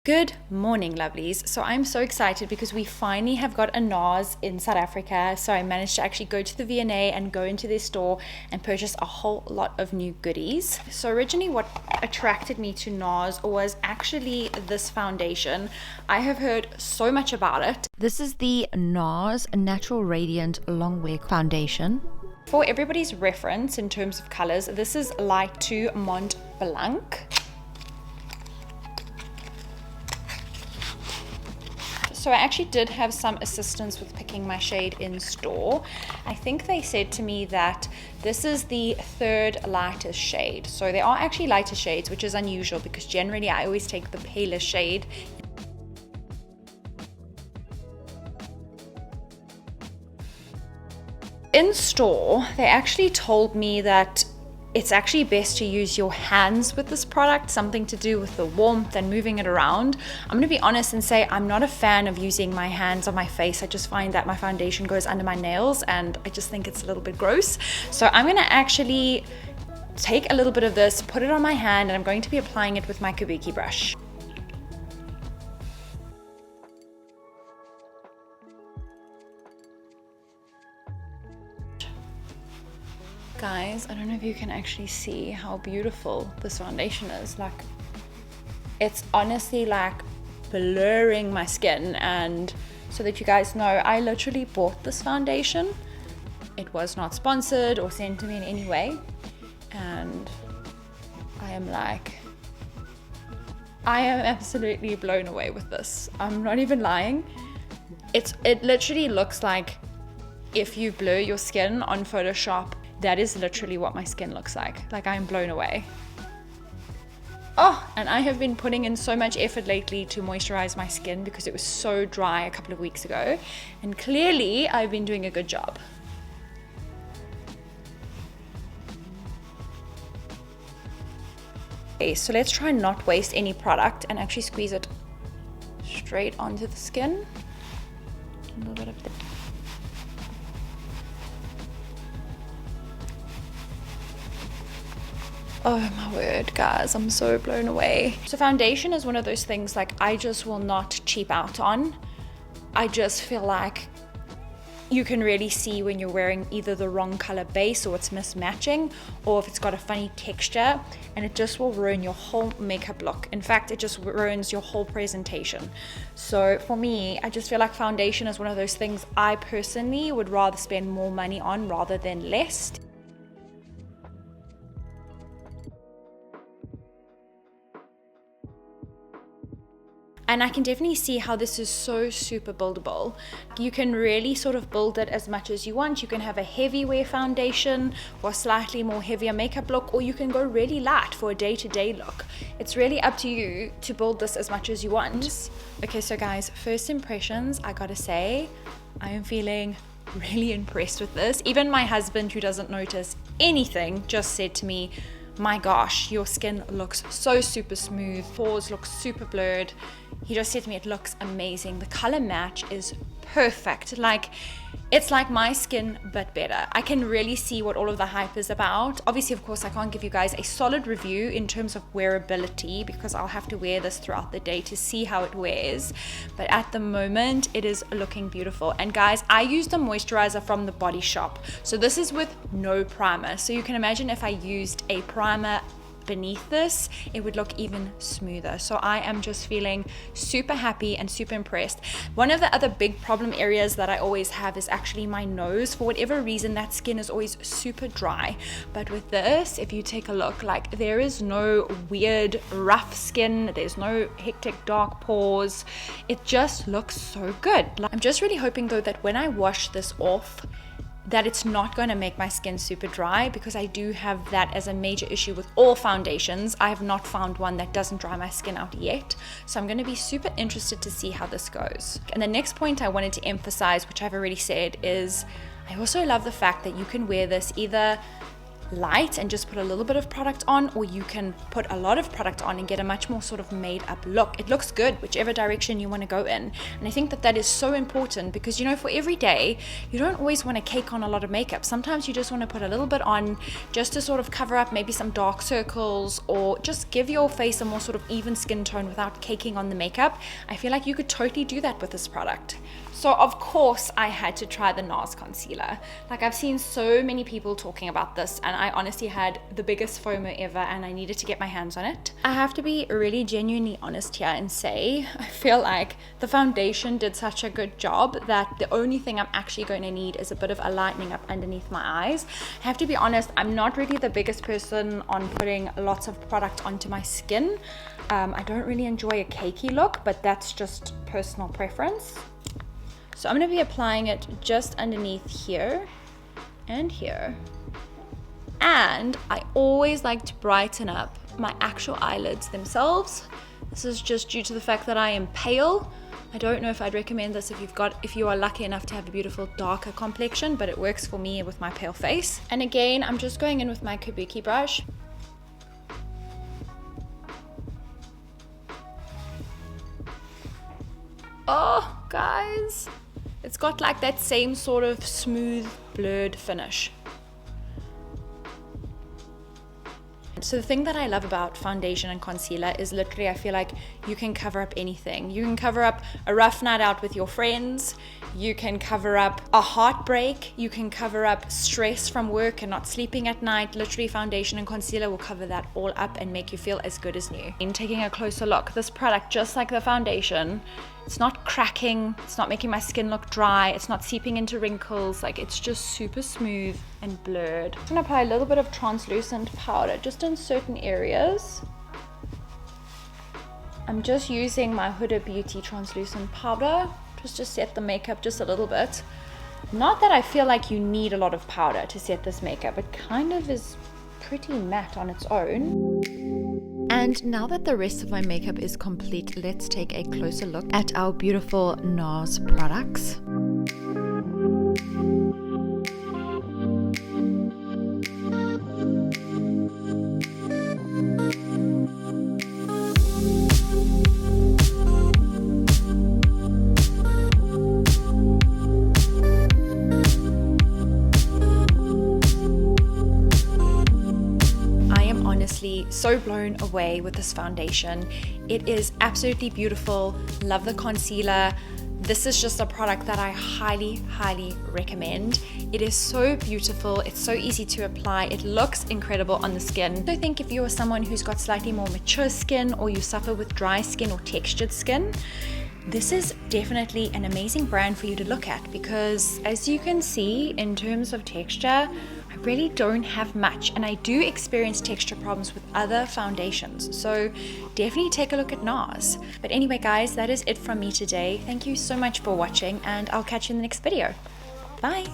Good morning, lovelies. So I'm so excited because we finally have got a Nars in South Africa. So I managed to actually go to the V&A and go into their store and purchase a whole lot of new goodies. So originally what attracted me to Nars was actually this foundation. I have heard so much about it. This is the Nars Natural Radiant Longwear Foundation. For everybody's reference in terms of colors, this is Light 2 Mont Blanc. So I actually did have some assistance with picking my shade in store. I think they said to me that this is the third lightest shade. So there are actually lighter shades, which is unusual because generally I always take the palest shade. In store, they actually told me that it's actually best to use your hands with this product, something to do with the warmth and moving it around. I'm going to be honest and say I'm not a fan of using my hands on my face. I just find that my foundation goes under my nails and I just think it's a little bit gross. So I'm going to actually take a little bit of this, put it on my hand, and I'm going to be applying it with my kabuki brush. Guys, I don't know if you can actually see how beautiful this foundation is. Like, it's honestly like blurring my skin. And so that you guys know, I literally bought this foundation. It was not sponsored or sent to me in any way. And I am absolutely blown away with this. I'm not even lying. It literally looks like if you blur your skin on Photoshop. That is literally what my skin looks like. Like, I'm blown away. Oh, and I have been putting in so much effort lately to moisturize my skin because it was so dry a couple of weeks ago. And clearly, I've been doing a good job. Okay, so let's try and not waste any product and actually squeeze it straight onto the skin. A little bit of that. Oh my word, guys, I'm so blown away. So foundation is one of those things like I just will not cheap out on. I just feel like you can really see when you're wearing either the wrong color base or it's mismatching, or if it's got a funny texture, and it just will ruin your whole makeup look. In fact, it just ruins your whole presentation. So for me, I just feel like foundation is one of those things I personally would rather spend more money on rather than less. And I can definitely see how this is so super buildable. You can really sort of build it as much as you want. You can have a heavy wear foundation or slightly more heavier makeup look, or you can go really light for a day-to-day look. It's really up to you to build this as much as you want. Okay, so guys, first impressions, I gotta say, I am feeling really impressed with this. Even my husband, who doesn't notice anything, just said to me, my gosh, your skin looks so super smooth, pores look super blurred. He just said to me, it looks amazing. The color match is perfect. Like, it's like my skin, but better. I can really see what all of the hype is about. Obviously, of course, I can't give you guys a solid review in terms of wearability because I'll have to wear this throughout the day to see how it wears. But at the moment, it is looking beautiful. And guys, I used a moisturizer from the Body Shop. So this is with no primer. So you can imagine if I used a primer beneath this, it would look even smoother. So I am just feeling super happy and super impressed. One of the other big problem areas that I always have is actually my nose. For whatever reason, that skin is always super dry. But with this, if you take a look, like, there is no weird rough skin, there's no hectic dark pores. It just looks so good. I'm just really hoping though that when I wash this off, that it's not going to make my skin super dry, because I do have that as a major issue with all foundations. I have not found one that doesn't dry my skin out yet. So I'm going to be super interested to see how this goes. And the next point I wanted to emphasize, which I've already said, is I also love the fact that you can wear this either light and just put a little bit of product on, or you can put a lot of product on and get a much more sort of made up look. It looks good whichever direction you want to go in, and I think that that is so important because, you know, for every day you don't always want to cake on a lot of makeup. Sometimes you just want to put a little bit on just to sort of cover up maybe some dark circles, or just give your face a more sort of even skin tone without caking on the makeup. I feel like you could totally do that with this product. So of course I had to try the Nars concealer. Like, I've seen so many people talking about this, and I honestly had the biggest FOMO ever, and I needed to get my hands on it. I have to be really genuinely honest here and say I feel like the foundation did such a good job that the only thing I'm actually going to need is a bit of a lightening up underneath my eyes. I have to be honest, I'm not really the biggest person on putting lots of product onto my skin. I don't really enjoy a cakey look, but that's just personal preference. So I'm going to be applying it just underneath here and here. And I always like to brighten up my actual eyelids themselves. This is just due to the fact that I am pale. I don't know if I'd recommend this if you are lucky enough to have a beautiful darker complexion, but it works for me with my pale face. And again, I'm just going in with my kabuki brush. Oh, guys. It's got like that same sort of smooth, blurred finish. So the thing that I love about foundation and concealer is literally I feel like you can cover up anything. You can cover up a rough night out with your friends. You can cover up a heartbreak. You can cover up stress from work and not sleeping at night. Literally foundation and concealer will cover that all up and make you feel as good as new. In taking a closer look, this product, just like the foundation, it's not cracking, it's not making my skin look dry, it's not seeping into wrinkles, like it's just super smooth and blurred. I'm gonna apply a little bit of translucent powder just in certain areas. I'm just using my Huda Beauty translucent powder just to set the makeup just a little bit. Not that I feel like you need a lot of powder to set this makeup, it kind of is pretty matte on its own. And now that the rest of my makeup is complete, let's take a closer look at our beautiful Nars products. So blown away with this foundation. It is absolutely beautiful. Love the concealer. This is just a product that I highly recommend. It is so beautiful, it's so easy to apply, it looks incredible on the skin. I think if you are someone who's got slightly more mature skin, or you suffer with dry skin or textured skin, this is definitely an amazing brand for you to look at, because as you can see, in terms of texture, I really don't have much, and I do experience texture problems with other foundations, so definitely take a look at Nars. But anyway guys, that is it from me today. Thank you so much for watching, and I'll catch you in the next video. Bye!